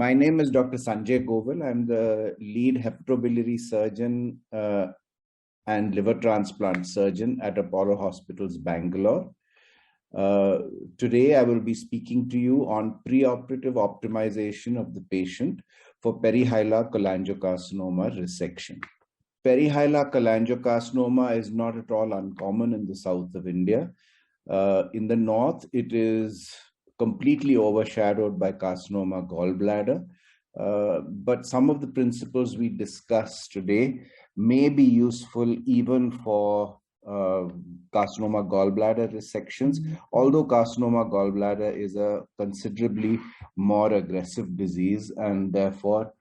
My name is Dr. Sanjay Govill. I'm the lead hepatobiliary surgeon and liver transplant surgeon at Apollo Hospitals, Bangalore. Today, I will be speaking to you on preoperative optimization of the patient for perihilar cholangiocarcinoma resection. Perihilar cholangiocarcinoma is not at all uncommon in the south of India. In the north, it is completely overshadowed by carcinoma gallbladder. But some of the principles we discuss today may be useful even for carcinoma gallbladder resections, although carcinoma gallbladder is a considerably more aggressive disease, and therefore,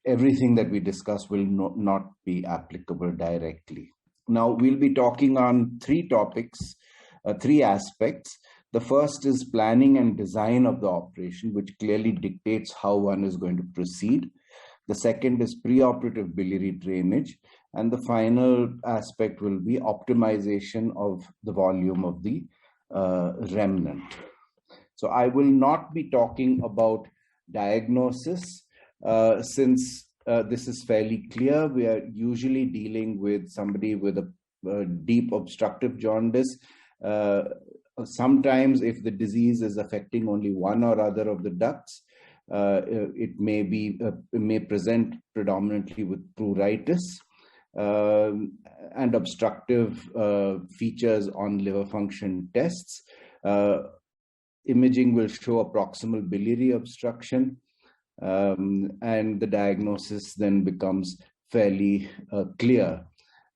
everything that we discuss will not be applicable directly. Now, we'll be talking on three topics, three aspects. The first is planning and design of the operation, which clearly dictates how one is going to proceed. The second is preoperative biliary drainage. And the final aspect will be optimization of the volume of the remnant. So I will not be talking about diagnosis since this is fairly clear. We are usually dealing with somebody with a deep obstructive jaundice. Sometimes if the disease is affecting only one or other of the ducts, it may present predominantly with pruritus and obstructive features on liver function tests. Imaging will show a proximal biliary obstruction, and the diagnosis then becomes fairly clear.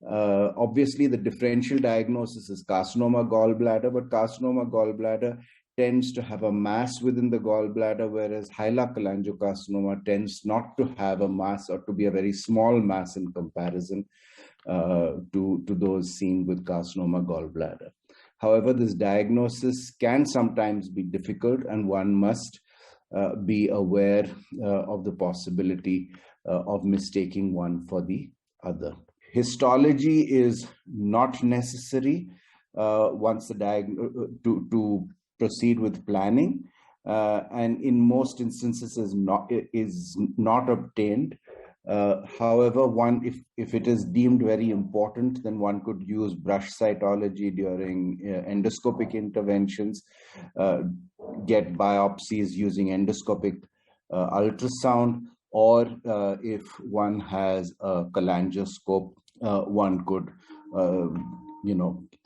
Obviously, the differential diagnosis is carcinoma gallbladder, but carcinoma gallbladder tends to have a mass within the gallbladder, whereas hilar cholangiocarcinoma tends not to have a mass or to be a very small mass in comparison to those seen with carcinoma gallbladder. However, this diagnosis can sometimes be difficult, and one must be aware of the possibility of mistaking one for the other. Histology is not necessary once the to proceed with planning, and in most instances is not obtained. However, if it is deemed very important, then one could use brush cytology during endoscopic interventions, get biopsies using endoscopic ultrasound, or if one has a cholangioscope, one could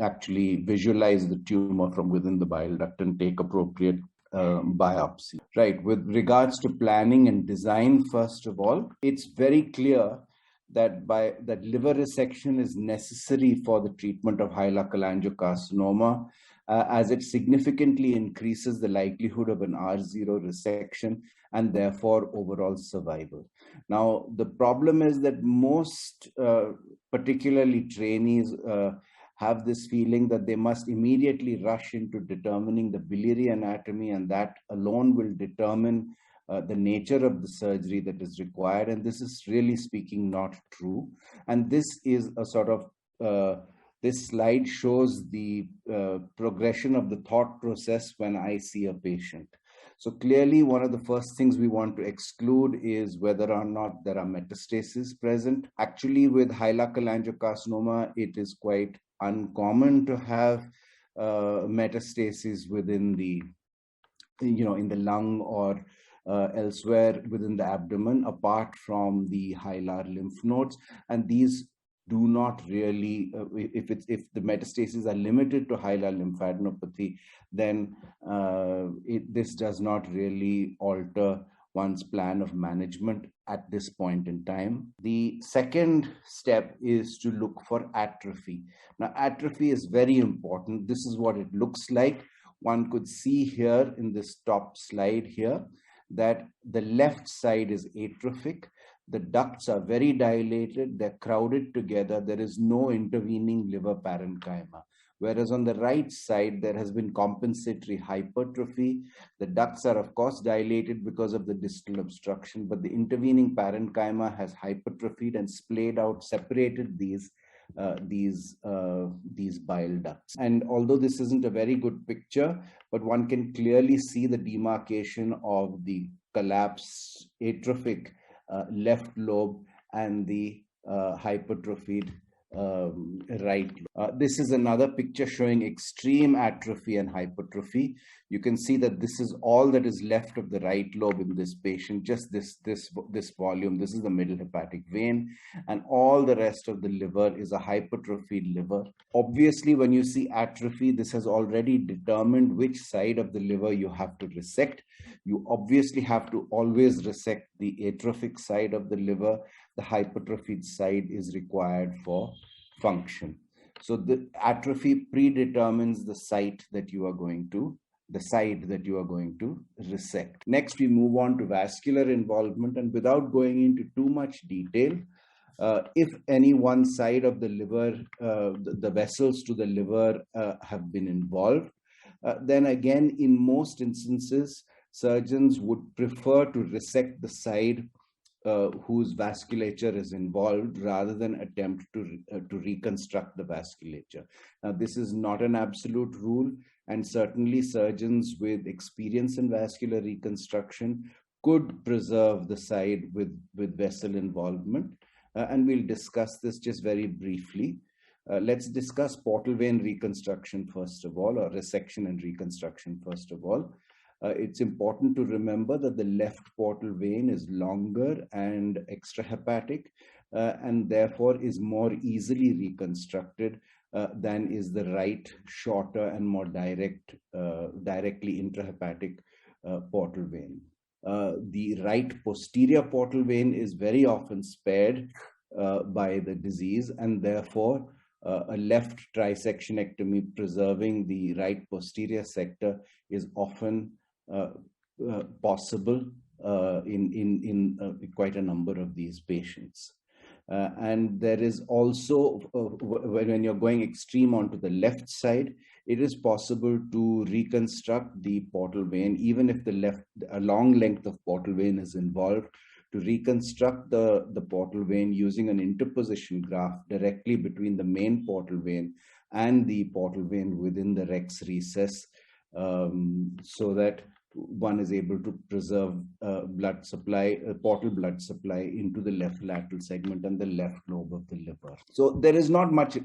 actually visualize the tumor from within the bile duct and take appropriate biopsy. Right, with regards to planning and design, first of all, it's very clear that liver resection is necessary for the treatment of hilar cholangiocarcinoma, as it significantly increases the likelihood of an R0 resection and therefore overall survival. Now, the problem is that most, particularly trainees, have this feeling that they must immediately rush into determining the biliary anatomy, and that alone will determine the nature of the surgery that is required. And this is really speaking not true. And this is a sort of, this slide shows the progression of the thought process when I see a patient. So clearly, one of the first things we want to exclude is whether or not there are metastases present. Actually, with hilar cholangiocarcinoma, it is quite uncommon to have metastases within the, in the lung or elsewhere within the abdomen, apart from the hilar lymph nodes. And these do not really, if the metastases are limited to hilar lymphadenopathy, then this does not really alter one's plan of management at this point in time. The second step is to look for atrophy. Now, atrophy is very important. This is what it looks like. One could see here in this top slide here that the left side is atrophic. The ducts are very dilated, they're crowded together, there is no intervening liver parenchyma. Whereas on the right side, there has been compensatory hypertrophy. The ducts are, of course, dilated because of the distal obstruction, but the intervening parenchyma has hypertrophied and splayed out, separated these these bile ducts. And although this isn't a very good picture, but one can clearly see the demarcation of the collapsed atrophic left lobe and the hypertrophied right. This is another picture showing extreme atrophy and hypertrophy. You can see that this is all that is left of the right lobe in this patient, just this volume. This is the middle hepatic vein, and all the rest of the liver is a hypertrophied liver. Obviously, when you see atrophy, this has already determined which side of the liver you have to resect. You obviously have to always resect the atrophic side of the liver. The hypertrophied side is required for function. So the atrophy predetermines the site that you are going to, the side that you are going to resect. Next, we move on to vascular involvement, and without going into too much detail, if any one side of the liver, the vessels to the liver have been involved, then again, in most instances, surgeons would prefer to resect the side whose vasculature is involved rather than attempt to reconstruct the vasculature. Now, this is not an absolute rule, and certainly surgeons with experience in vascular reconstruction could preserve the side with vessel involvement. And we'll discuss this just very briefly. Let's discuss portal vein reconstruction first of all, or resection and reconstruction first of all. It's important to remember that the left portal vein is longer and extrahepatic, and therefore is more easily reconstructed than is the right, shorter and more directly intrahepatic portal vein. The right posterior portal vein is very often spared by the disease, and therefore a left trisectionectomy preserving the right posterior sector is often possible in quite a number of these patients. And there is also, when you're going extreme onto the left side, it is possible to reconstruct the portal vein, even if a long length of portal vein is involved, to reconstruct the portal vein using an interposition graft directly between the main portal vein and the portal vein within the rex recess, so that one is able to preserve blood supply, portal blood supply into the left lateral segment and the left lobe of the liver. So there is not much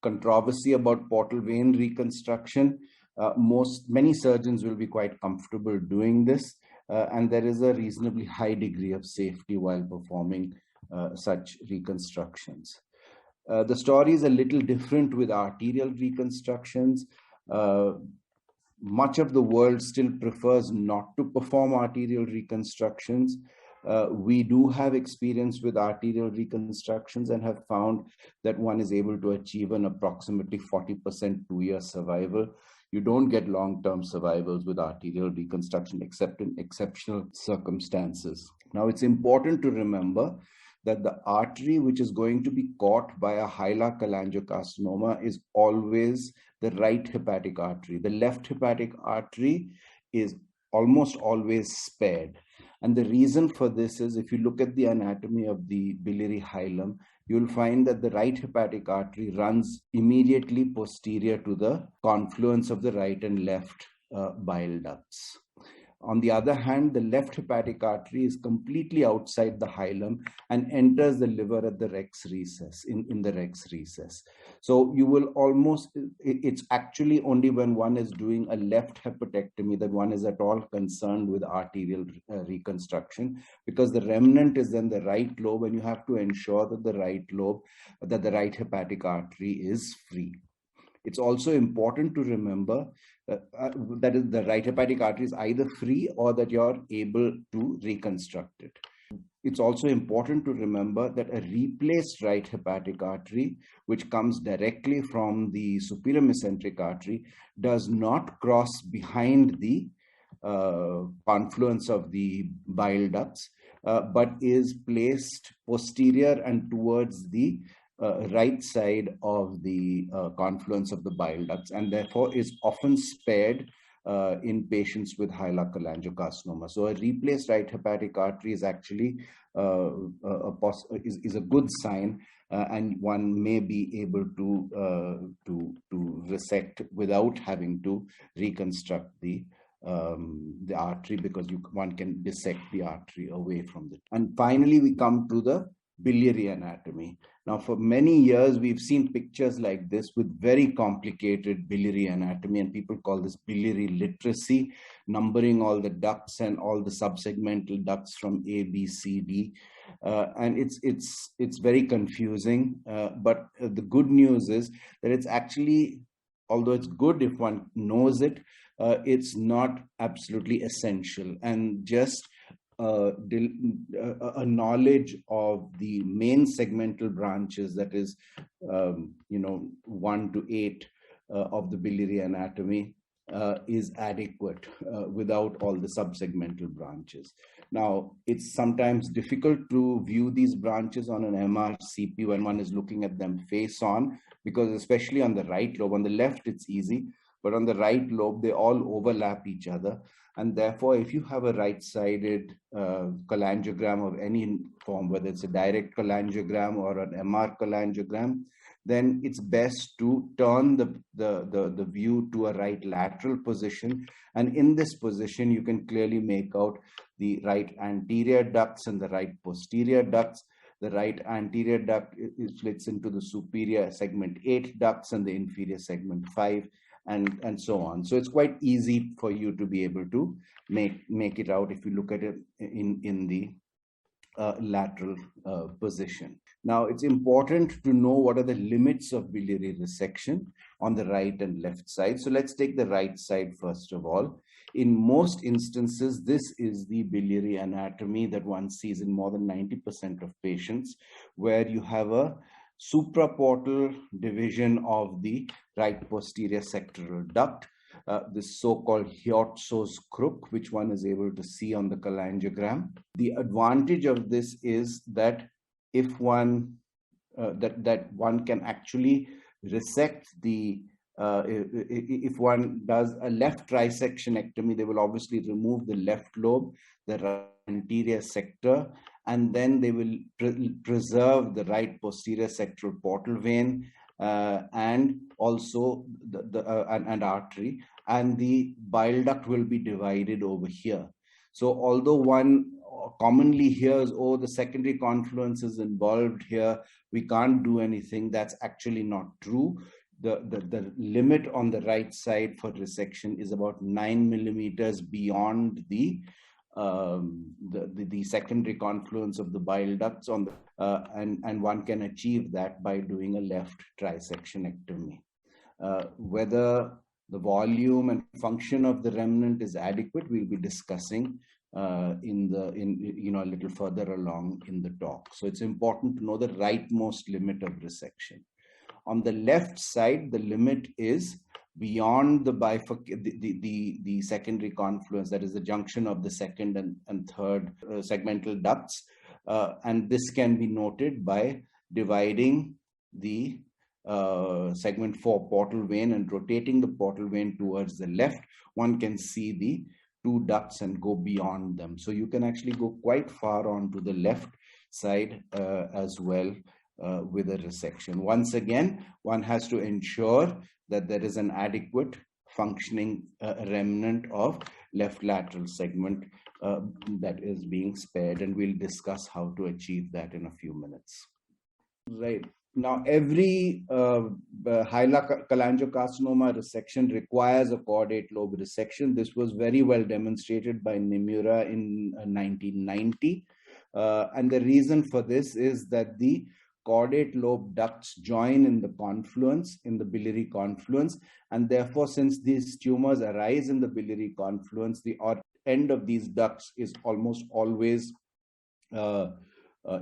controversy about portal vein reconstruction. Many surgeons will be quite comfortable doing this, and there is a reasonably high degree of safety while performing such reconstructions. The story is a little different with arterial reconstructions. Much of the world still prefers not to perform arterial reconstructions. We do have experience with arterial reconstructions and have found that one is able to achieve an approximately 40% 2-year survival. You don't get long-term survivals with arterial reconstruction except in exceptional circumstances. Now, it's important to remember that the artery which is going to be caught by a hilar cholangiocarcinoma is always the right hepatic artery. The left hepatic artery is almost always spared. And the reason for this is, if you look at the anatomy of the biliary hilum, you'll find that the right hepatic artery runs immediately posterior to the confluence of the right and left bile ducts. On the other hand, the left hepatic artery is completely outside the hilum and enters the liver at the rex recess, in the rex recess. So you will it's actually only when one is doing a left hepatectomy that one is at all concerned with arterial reconstruction, because the remnant is then the right lobe, and you have to ensure that the right hepatic artery is free. It's also important to remember that is the right hepatic artery is either free or that you're able to reconstruct it. It's also important to remember that a replaced right hepatic artery, which comes directly from the superior mesenteric artery, does not cross behind the confluence of the bile ducts, but is placed posterior and towards the right side of the confluence of the bile ducts, and therefore is often spared in patients with cholangiocarcinoma. So a replaced right hepatic artery is actually is a good sign, and one may be able to resect without having to reconstruct the artery, because one can dissect the artery away from it. And finally, we come to the biliary anatomy. Now, for many years, we've seen pictures like this with very complicated biliary anatomy, and people call this biliary literacy, numbering all the ducts and all the subsegmental ducts from A, B, C, D. And it's very confusing. But the good news is that it's actually, although it's good if one knows it, it's not absolutely essential. And just a knowledge of the main segmental branches, that is, 1 to 8 of the biliary anatomy, is adequate without all the subsegmental branches. Now, it's sometimes difficult to view these branches on an MRCP when one is looking at them face on, because especially on the right lobe, on the left it's easy, but on the right lobe, they all overlap each other. And therefore, if you have a right-sided cholangiogram of any form, whether it's a direct cholangiogram or an MR cholangiogram, then it's best to turn the view to a right lateral position. And in this position, you can clearly make out the right anterior ducts and the right posterior ducts. The right anterior duct splits into the superior segment 8 ducts and the inferior segment 5. And so on. So it's quite easy for you to be able to make it out if you look at it in the lateral position. Now, it's important to know what are the limits of biliary resection on the right and left side. So let's take the right side first of all. In most instances, this is the biliary anatomy that one sees in more than 90% of patients, where you have a supraportal division of the right posterior sectoral duct, this so-called Hiotso's crook, which one is able to see on the cholangiogram. The advantage of this is that if one that one can actually resect the if one does a left trisectionectomy, they will obviously remove the left lobe, the right anterior sector, and then they will preserve the right posterior sectoral portal vein and also an artery, and the bile duct will be divided over here. So although one commonly hears, oh, the secondary confluence is involved here, we can't do anything, that's actually not true. The limit on the right side for resection is about 9 millimeters beyond the secondary confluence of the bile ducts on the and one can achieve that by doing a left trisectionectomy. Whether the volume and function of the remnant is adequate, we'll be discussing a little further along in the talk. So it's important to know the rightmost limit of resection. On the left side, the limit is beyond the secondary confluence, that is the junction of the second and third segmental ducts, and this can be noted by dividing the segment 4 portal vein and rotating the portal vein towards the left. One can see the 2 ducts and go beyond them. So you can actually go quite far on to the left side as well with a resection. Once again, one has to ensure that there is an adequate functioning remnant of left lateral segment that is being spared, and we'll discuss how to achieve that in a few minutes. Right. Now, every cholangiocarcinoma resection requires a caudate lobe resection. This was very well demonstrated by Nimura in 1990. And the reason for this is that the caudate lobe ducts join in the confluence, in the biliary confluence, and therefore, since these tumors arise in the biliary confluence, the end of these ducts is almost always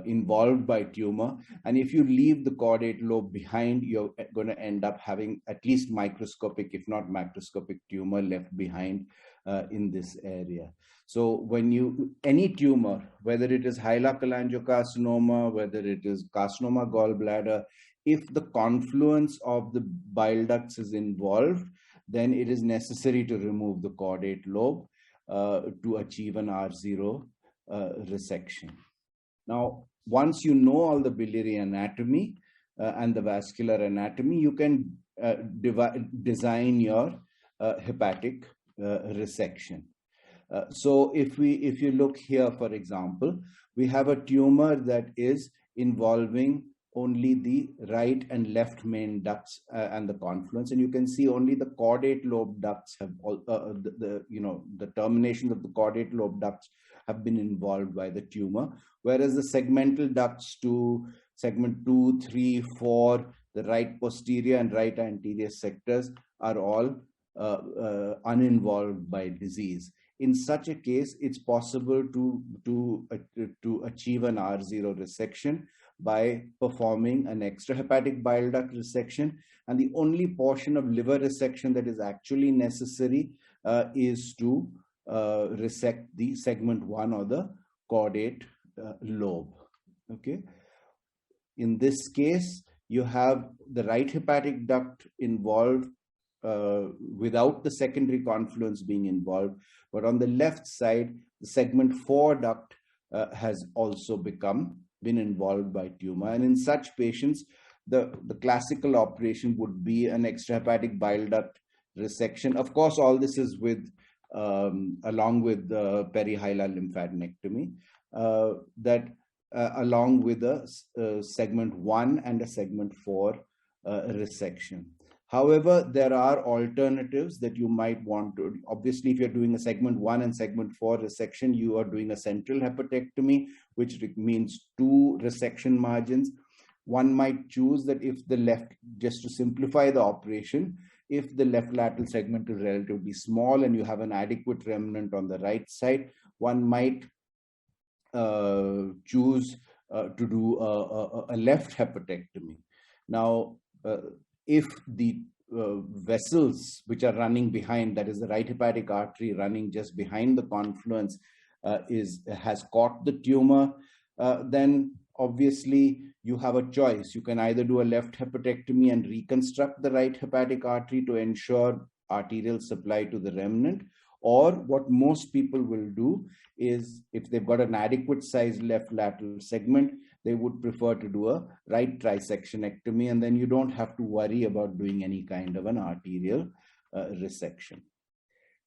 involved by tumor. And if you leave the caudate lobe behind, you're going to end up having at least microscopic, if not macroscopic, tumor left behind in this area. So when any tumor, whether it is cholangiocarcinoma, whether it is carcinoma gallbladder, if the confluence of the bile ducts is involved, then it is necessary to remove the caudate lobe to achieve an R0 resection. Now, once you know all the biliary anatomy and the vascular anatomy, you can design your hepatic resection. So if you look here, for example, we have a tumor that is involving only the right and left main ducts and the confluence, and you can see only the caudate lobe ducts have the terminations of the caudate lobe ducts have been involved by the tumor, whereas the segmental ducts to segment 2, 3, 4, the right posterior and right anterior sectors are all uninvolved by disease. In such a case, it's possible to achieve an R0 resection by performing an extrahepatic bile duct resection, and the only portion of liver resection that is actually necessary is to resect the segment 1 or the caudate lobe. Okay. In this case, you have the right hepatic duct involved without the secondary confluence being involved, but on the left side, the segment 4 duct has also been involved by tumor. And in such patients, the classical operation would be an extrahepatic bile duct resection. Of course, all this is with along with the perihilar lymphadenectomy, along with a segment 1 and a segment 4 resection. However, there are alternatives that you might want to. Obviously, if you're doing a segment 1 and segment 4 resection, you are doing a central hepatectomy, which means 2 resection margins. One might choose that if the left, just to simplify the operation, if the left lateral segment is relatively small and you have an adequate remnant on the right side, one might choose to do a left hepatectomy. Now, if the vessels which are running behind, that is the right hepatic artery running just behind the confluence, has caught the tumor, then obviously you have a choice. You can either do a left hepatectomy and reconstruct the right hepatic artery to ensure arterial supply to the remnant, or what most people will do is, if they've got an adequate sized left lateral segment, they would prefer to do a right trisectionectomy, and then you don't have to worry about doing any kind of an arterial resection.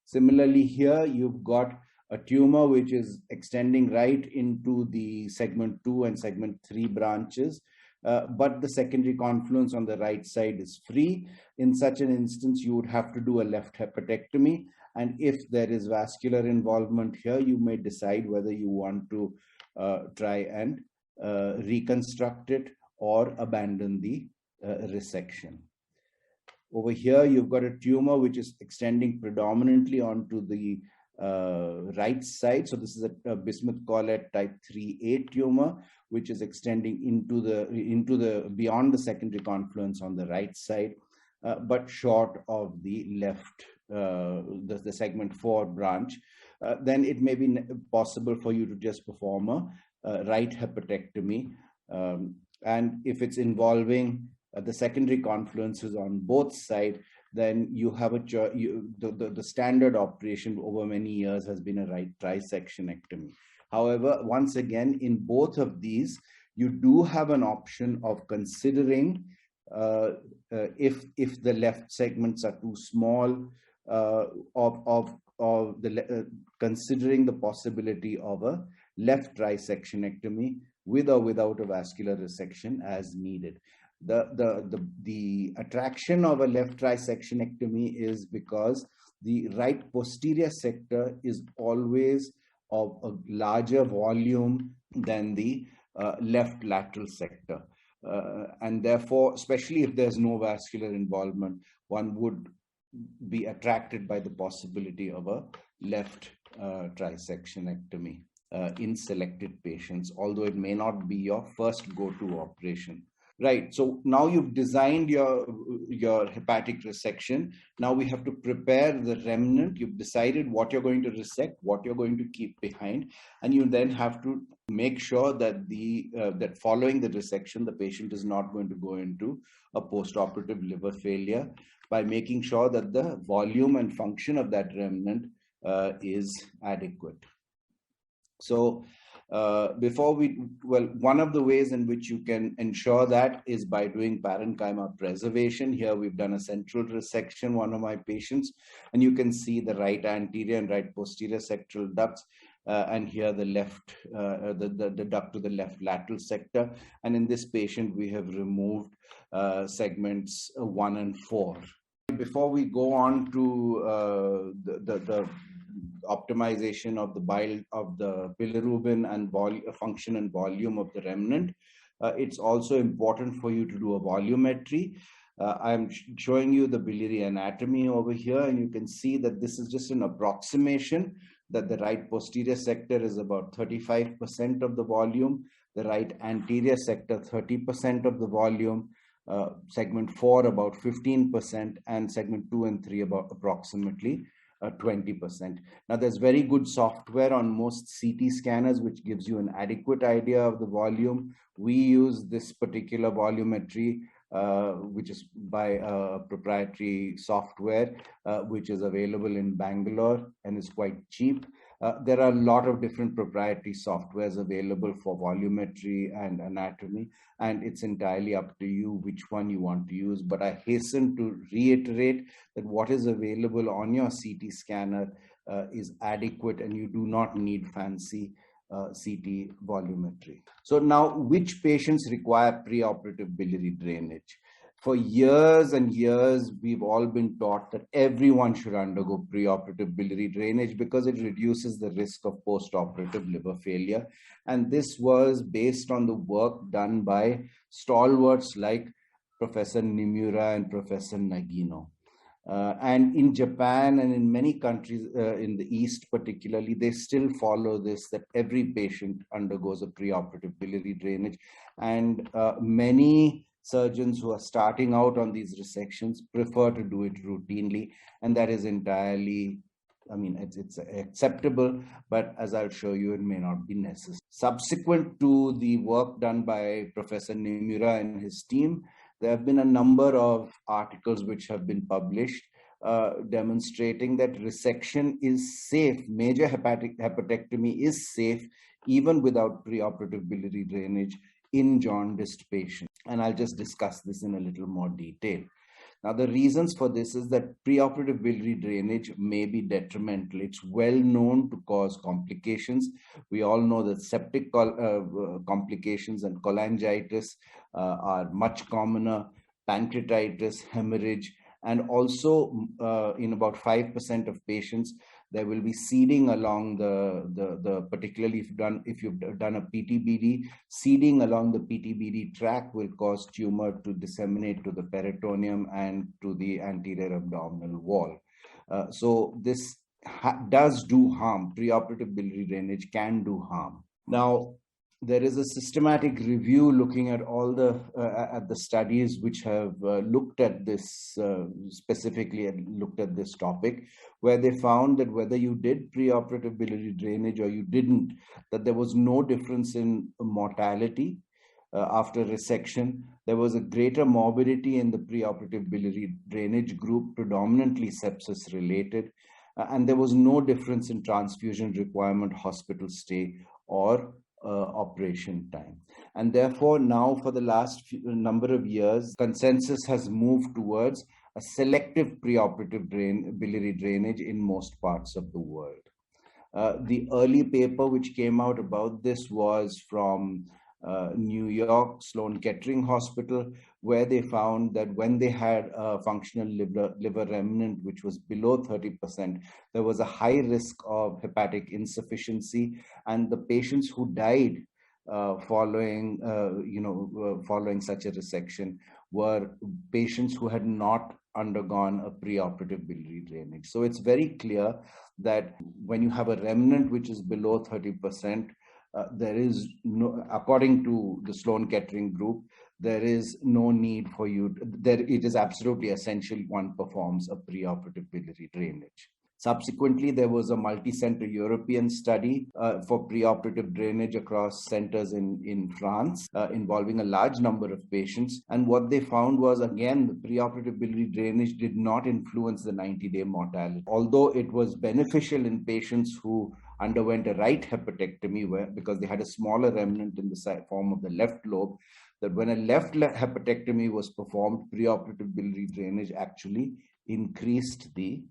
Similarly, here you've got a tumor which is extending right into the segment 2 and segment 3 branches, but the secondary confluence on the right side is free. In such an instance, you would have to do a left hepatectomy, and if there is vascular involvement here, you may decide whether you want to try and reconstruct it or abandon the resection. Over here, you've got a tumor which is extending predominantly onto the right side. So this is a Bismuth-Corlett type 3A tumor, which is extending into the beyond the secondary confluence on the right side, but short of the left, the segment 4 branch. Then it may be possible for you to just perform a right hepatectomy, and if it's involving the secondary confluences on both sides, then you have the standard operation over many years has been a right trisectionectomy. However, once again, in both of these, you do have an option of considering if the left segments are too small, considering the possibility of a left trisectionectomy with or without a vascular resection as needed. The attraction of a left trisectionectomy is because the right posterior sector is always of a larger volume than the left lateral sector, and therefore, especially if there's no vascular involvement, one would be attracted by the possibility of a left trisectionectomy in selected patients, although it may not be your first go-to operation. Right. So now you've designed your hepatic resection. Now we have to prepare the remnant. You've decided what you're going to resect, what you're going to keep behind, and you then have to make sure that that following the resection, the patient is not going to go into a post-operative liver failure by making sure that the volume and function of that remnant is adequate. So one of the ways in which you can ensure that is by doing parenchyma preservation. Here we've done a central resection, one of my patients, and you can see the right anterior and right posterior sectoral ducts, and here the left, the duct to the left lateral sector. And in this patient, we have removed segments 1 and 4. Before we go on to the optimization of the bile, of the bilirubin and function and volume of the remnant, it's also important for you to do a volumetry. I'm showing you the biliary anatomy over here, and you can see that this is just an approximation, that the right posterior sector is about 35% of the volume, the right anterior sector 30% of the volume, segment 4 about 15%, and segment 2 and 3 about approximately 20%. Now, there's very good software on most CT scanners which gives you an adequate idea of the volume. We use this particular volumetry, which is by proprietary software, which is available in Bangalore and is quite cheap. There are a lot of different proprietary softwares available for volumetry and anatomy, and it's entirely up to you which one you want to use. But I hasten to reiterate that what is available on your CT scanner is adequate, and you do not need fancy CT volumetry. So now, which patients require preoperative biliary drainage? For years and years, we've all been taught that everyone should undergo preoperative biliary drainage because it reduces the risk of postoperative liver failure. And this was based on the work done by stalwarts like Professor Nimura and Professor Nagino. And in Japan and in many countries in the East particularly, they still follow this, that every patient undergoes a preoperative biliary drainage. And many surgeons who are starting out on these resections prefer to do it routinely, and that is entirely, I mean, it's acceptable, but as I'll show you, it may not be necessary. Subsequent to the work done by Professor Nimura and his team, there have been a number of articles which have been published demonstrating that resection is safe. Major hepatectomy is safe even without preoperative biliary drainage in jaundiced patients. And I'll just discuss this in a little more detail. Now, the reasons for this is that preoperative biliary drainage may be detrimental. It's well known to cause complications. We all know that septic complications and cholangitis are much commoner, pancreatitis, hemorrhage, and also in about 5% of patients, there will be seeding along the particularly if you've done a PTBD, seeding along the PTBD track will cause tumor to disseminate to the peritoneum and to the anterior abdominal wall. So this does do harm. Preoperative biliary drainage can do harm. Now, there is a systematic review looking at all the studies which have looked at this specifically and looked at this topic, where they found that whether you did preoperative biliary drainage or you didn't, that there was no difference in mortality after resection. There was a greater morbidity in the preoperative biliary drainage group, predominantly sepsis related, and there was no difference in transfusion requirement, hospital stay, or operation time. And therefore, now for the last number of years, consensus has moved towards a selective preoperative biliary drainage in most parts of the world. The early paper which came out about this was from New York Sloan Kettering Hospital, where they found that when they had a functional liver remnant which was below 30%, there was a high risk of hepatic insufficiency, and the patients who died following such a resection were patients who had not undergone a preoperative biliary drainage. So it's very clear that when you have a remnant which is below 30%, there is no, according to the Sloan Kettering group, there is no need for you. It is absolutely essential one performs a preoperative biliary drainage. Subsequently, there was a multi-center European study for preoperative drainage across centers in France involving a large number of patients. And what they found was, again, the preoperative biliary drainage did not influence the 90-day mortality. Although it was beneficial in patients who underwent a right hepatectomy because they had a smaller remnant in the form of the left lobe, that when a left hepatectomy was performed, preoperative biliary drainage actually increased the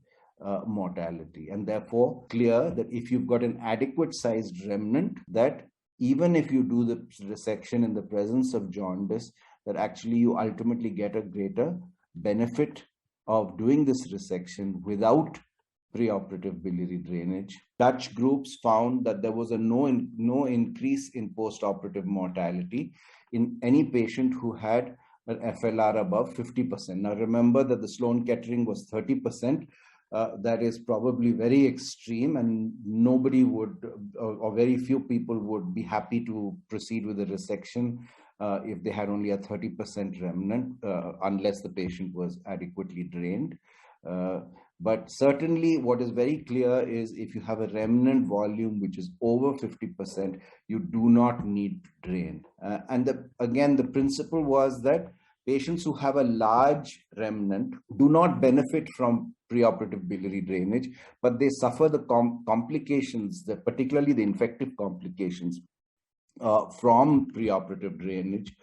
mortality. And therefore, clear that if you've got an adequate sized remnant, that even if you do the resection in the presence of jaundice, that actually you ultimately get a greater benefit of doing this resection without preoperative biliary drainage. Dutch groups found that there was no increase in postoperative mortality in any patient who had an FLR above 50%. Now remember that the Sloan-Kettering was 30%. That is probably very extreme, and nobody would, or very few people would be happy to proceed with a resection if they had only a 30% remnant, unless the patient was adequately drained. But certainly what is very clear is if you have a remnant volume which is over 50%, you do not need to drain. Again, the principle was that patients who have a large remnant do not benefit from preoperative biliary drainage, but they suffer the complications, particularly the infective complications from preoperative drainage,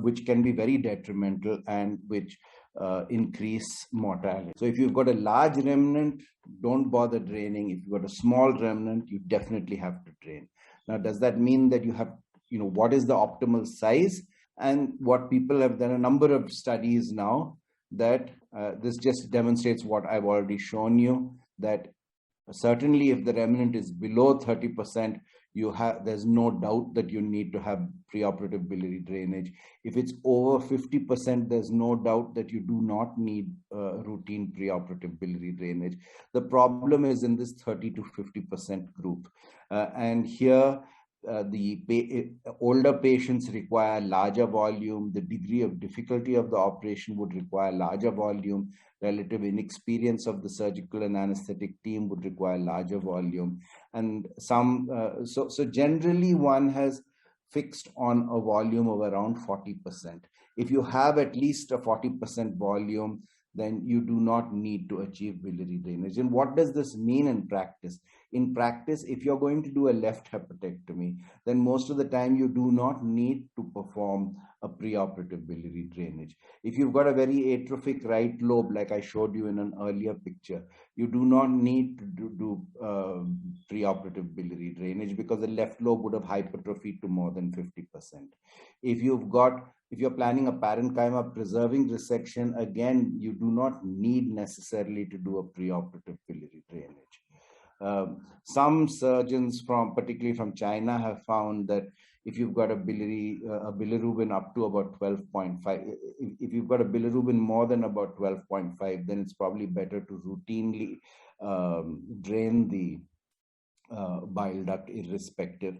which can be very detrimental and which increase mortality. So if you've got a large remnant, don't bother draining. If you've got a small remnant, you definitely have to drain. Now, does that mean that you have, what is the optimal size? And what people have done, a number of studies now, that this just demonstrates what I've already shown you, that certainly if the remnant is below 30%, there's no doubt that you need to have preoperative biliary drainage. If it's over 50%, there's no doubt that you do not need routine preoperative biliary drainage. The problem is in this 30 to 50% group. And here, the older patients require larger volume. The degree of difficulty of the operation would require larger volume. Relative inexperience of the surgical and anesthetic team would require larger volume. And so generally one has fixed on a volume of around 40%. If you have at least a 40% volume, then you do not need to achieve biliary drainage. And what does this mean in practice? In practice, if you're going to do a left hepatectomy, then most of the time you do not need to perform a preoperative biliary drainage. If you've got a very atrophic right lobe, like I showed you in an earlier picture, you do not need to do preoperative biliary drainage because the left lobe would have hypertrophied to more than 50%. If you're planning a parenchyma preserving resection, again, you do not need necessarily to do a preoperative biliary drainage. Some surgeons particularly from China, have found that if you've got a bilirubin up to about 12.5, if you've got a bilirubin more than about 12.5, then it's probably better to routinely drain the bile duct irrespective.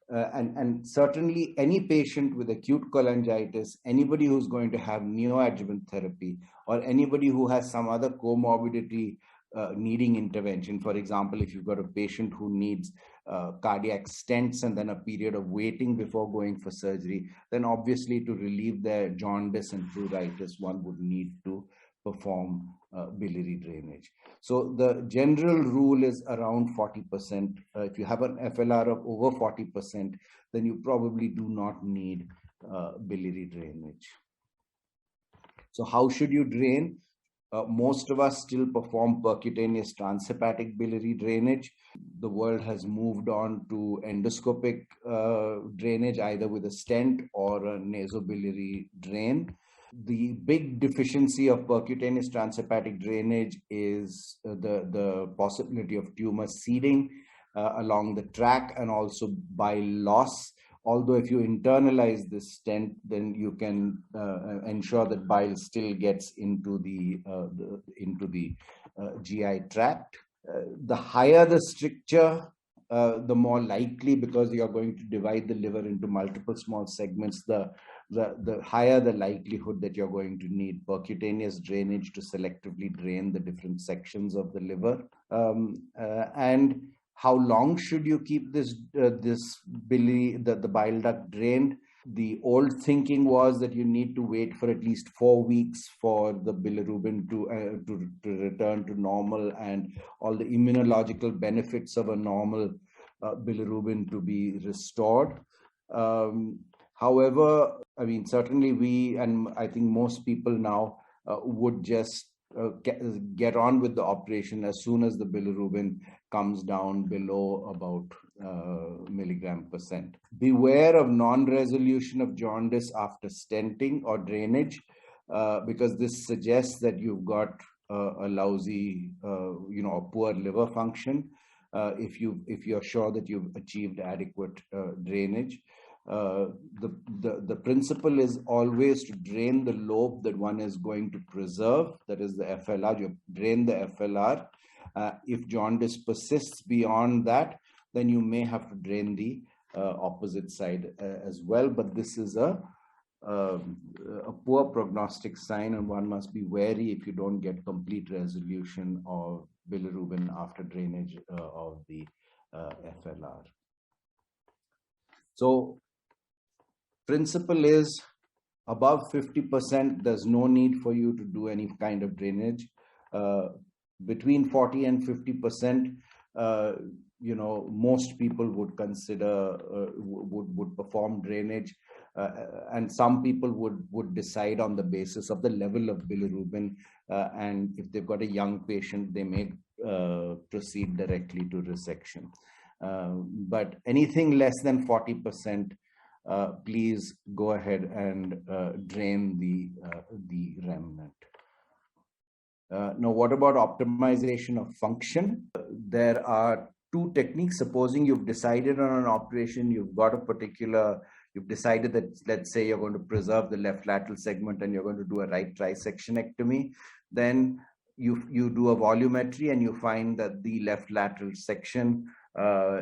And certainly any patient with acute cholangitis, anybody who's going to have neoadjuvant therapy, or anybody who has some other comorbidity needing intervention. For example, if you've got a patient who needs cardiac stents and then a period of waiting before going for surgery, then obviously to relieve their jaundice and pruritus, one would need to perform biliary drainage. So the general rule is around 40%. If you have an FLR of over 40%, then you probably do not need biliary drainage. So how should you drain? Most of us still perform percutaneous transhepatic biliary drainage. The world has moved on to endoscopic drainage, either with a stent or a nasobiliary drain. The big deficiency of percutaneous transhepatic drainage is the possibility of tumor seeding along the tract and also bile loss. Although if you internalize this stent, then you can ensure that bile still gets into the GI tract. The higher the stricture, the more likely, because you're going to divide the liver into multiple small segments, the higher the likelihood that you're going to need percutaneous drainage to selectively drain the different sections of the liver. And how long should you keep this the bile duct drained? The old thinking was that you need to wait for at least 4 weeks for the bilirubin to return to normal and all the immunological benefits of a normal bilirubin to be restored. However, I mean, certainly we, and I think most people now would just get on with the operation as soon as the bilirubin comes down below about milligram percent. Beware of non-resolution of jaundice after stenting or drainage, because this suggests that you've got a lousy, a poor liver function. If you're sure that you've achieved adequate drainage. The principle is always to drain the lobe that one is going to preserve, that is the FLR. You drain the FLR. If jaundice persists beyond that, then you may have to drain the opposite side as well. But this is a poor prognostic sign, and one must be wary if you don't get complete resolution of bilirubin after drainage of the FLR. So, principle is above 50%, there's no need for you to do any kind of drainage. Between 40 and 50%, most people would consider, would perform drainage. And some people would decide on the basis of the level of bilirubin. And if they've got a young patient, they may proceed directly to resection. But anything less than 40%, please go ahead and drain the remnant. Now, what about optimization of function? There are two techniques. Supposing you've decided on an operation, you've decided that, let's say, you're going to preserve the left lateral segment and you're going to do a right trisectionectomy. Then you do a volumetry and you find that the left lateral section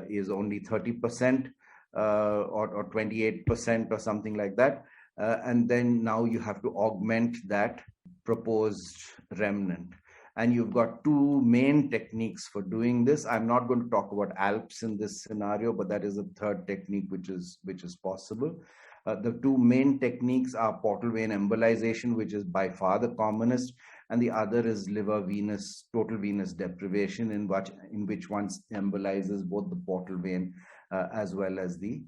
is only 30%. Or 28% or something like that. And then now you have to augment that proposed remnant. And you've got two main techniques for doing this. I'm not going to talk about ALPS in this scenario, but that is a third technique which is possible. The two main techniques are portal vein embolization, which is by far the commonest, and the other is total venous deprivation, in which one embolizes both the portal vein as well as the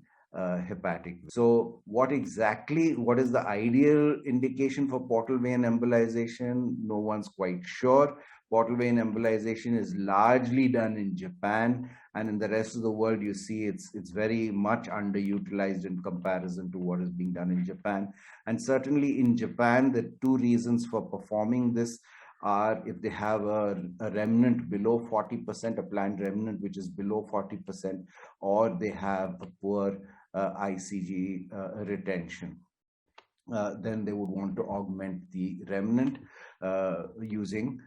hepatic. So what is the ideal indication for portal vein embolization? No one's quite sure. Portal vein embolization is largely done in Japan, and in the rest of the world, you see it's very much underutilized in comparison to what is being done in Japan. And certainly in Japan, the two reasons for performing this are if they have a remnant below 40%, a planned remnant which is below 40%, or they have a poor ICG retention. Then they would want to augment the remnant using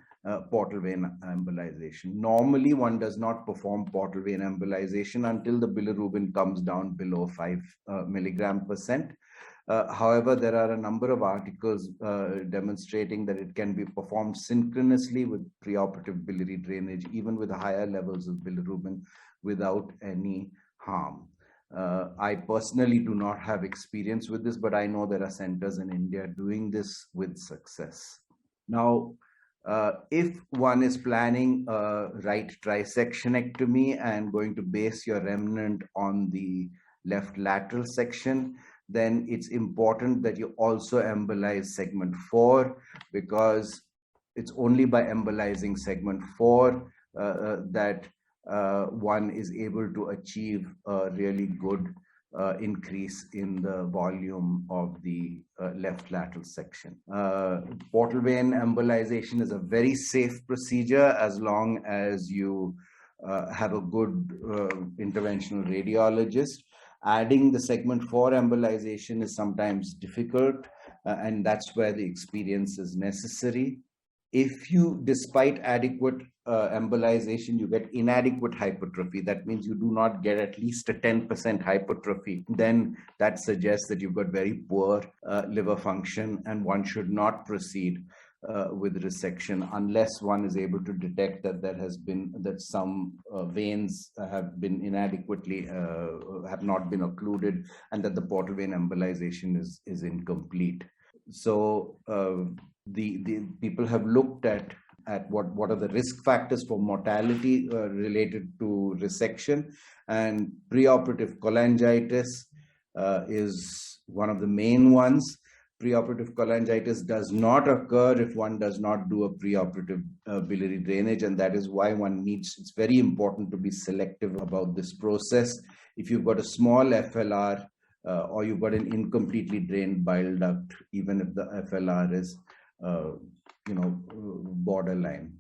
portal vein embolization. Normally, one does not perform portal vein embolization until the bilirubin comes down below 5 milligram percent. However, there are a number of articles demonstrating that it can be performed synchronously with preoperative biliary drainage, even with higher levels of bilirubin, without any harm. I personally do not have experience with this, but I know there are centers in India doing this with success. Now, if one is planning a right trisectionectomy and going to base your remnant on the left lateral section, then it's important that you also embolize segment 4, because it's only by embolizing segment 4 that one is able to achieve a really good increase in the volume of the left lateral section. Portal vein embolization is a very safe procedure as long as you have a good interventional radiologist. Adding the segment 4 embolization is sometimes difficult, and that's where the experience is necessary. If you, despite adequate embolization, you get inadequate hypertrophy. That means you do not get at least a 10% hypertrophy. Then that suggests that you've got very poor liver function, and one should not proceed with resection unless one is able to detect that some veins have been inadequately have not been occluded, and that the portal vein embolization is incomplete. So the people have looked at what are the risk factors for mortality related to resection, and preoperative cholangitis is one of the main ones. Preoperative cholangitis does not occur if one does not do a preoperative biliary drainage, and that is why it's very important to be selective about this process. If you've got a small FLR or you've got an incompletely drained bile duct, even if the FLR is borderline.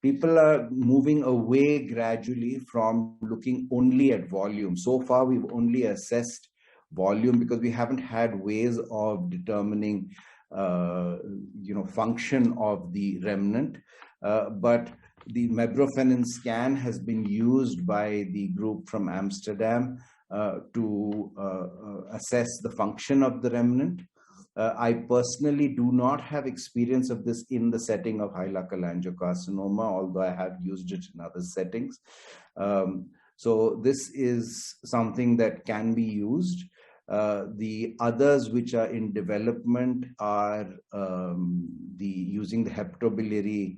People are moving away gradually from looking only at volume. So far, we've only assessed volume because we haven't had ways of determining function of the remnant, but the mebrofenin scan has been used by the group from Amsterdam to assess the function of the remnant. I personally do not have experience of this in the setting of hyalocholangiocarcinoma, although I have used it in other settings. So this is something that can be used. The others which are in development are using the hepatobiliary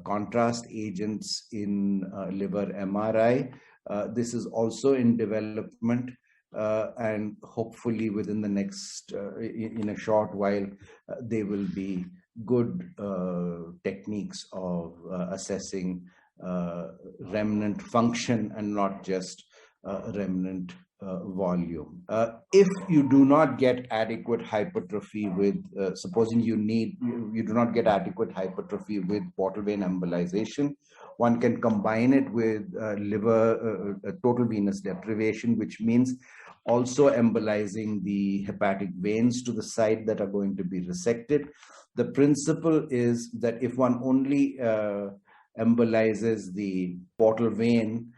contrast agents in liver MRI. This is also in development, and hopefully within the next, in a short while, there will be good techniques of assessing remnant function and not just remnant volume. If you do not get adequate hypertrophy with, supposing you do not get adequate hypertrophy with portal vein embolization, one can combine it with liver total venous deprivation, which means also embolizing the hepatic veins to the site that are going to be resected. The principle is that if one only embolizes the portal vein,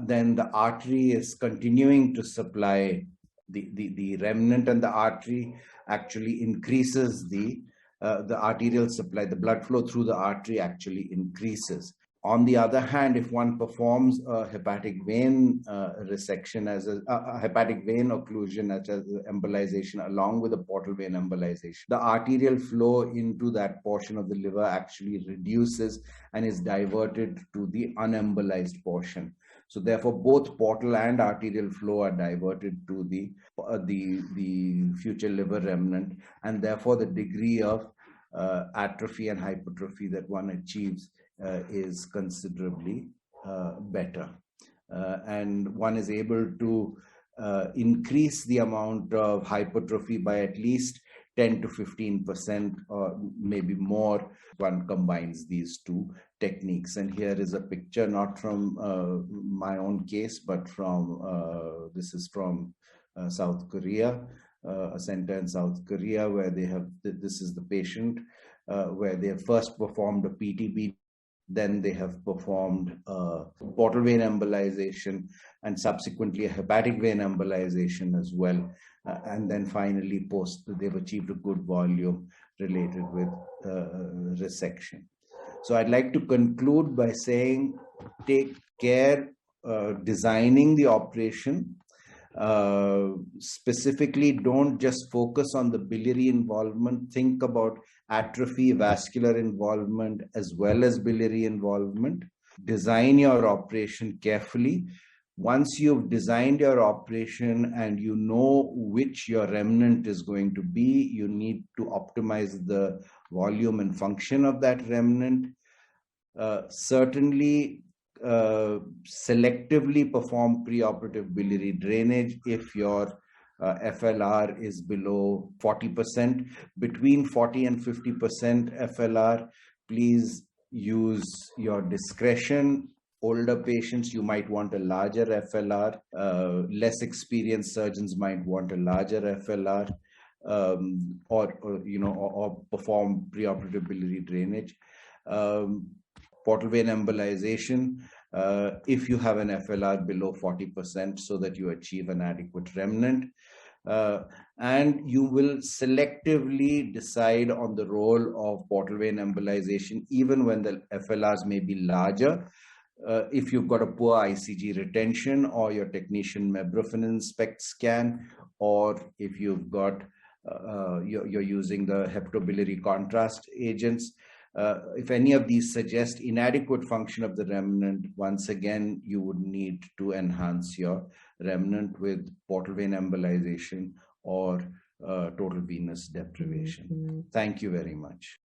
then the artery is continuing to supply the remnant, and the artery actually increases the arterial supply. The blood flow through the artery actually increases. On the other hand, if one performs a hepatic vein resection as a hepatic vein occlusion as embolization along with a portal vein embolization, the arterial flow into that portion of the liver actually reduces and is diverted to the unembolized portion. So therefore, both portal and arterial flow are diverted to the future liver remnant, and therefore the degree of atrophy and hypertrophy that one achieves is considerably better. And one is able to increase the amount of hypertrophy by at least 10 to 15% or maybe more. One combines these two techniques. And here is a picture, not from my own case, but from, this is from South Korea, a center in South Korea where they have, this is the patient, where they have first performed a PTB, then they have performed portal vein embolization and subsequently a hepatic vein embolization as well. And then finally, they've achieved a good volume related with resection. So I'd like to conclude by saying, take care designing the operation. Specifically, don't just focus on the biliary involvement. Think about atrophy, vascular involvement, as well as biliary involvement. Design your operation carefully. Once you've designed your operation and you know which your remnant is going to be, you need to optimize the volume and function of that remnant. Certainly, selectively perform preoperative biliary drainage if your FLR is below 40%. Between 40 and 50% FLR, please use your discretion. Older patients, you might want a larger FLR. Less experienced surgeons might want a larger FLR, or perform preoperative biliary drainage. portal vein embolization if you have an FLR below 40% so that you achieve an adequate remnant. And you will selectively decide on the role of portal vein embolization even when the FLRs may be larger. If you've got a poor ICG retention, or your technician mebrofin SPECT scan, or if you've got you're using the hepatobiliary contrast agents. If any of these suggest inadequate function of the remnant, once again, you would need to enhance your remnant with portal vein embolization or total venous deprivation. Thank you very much.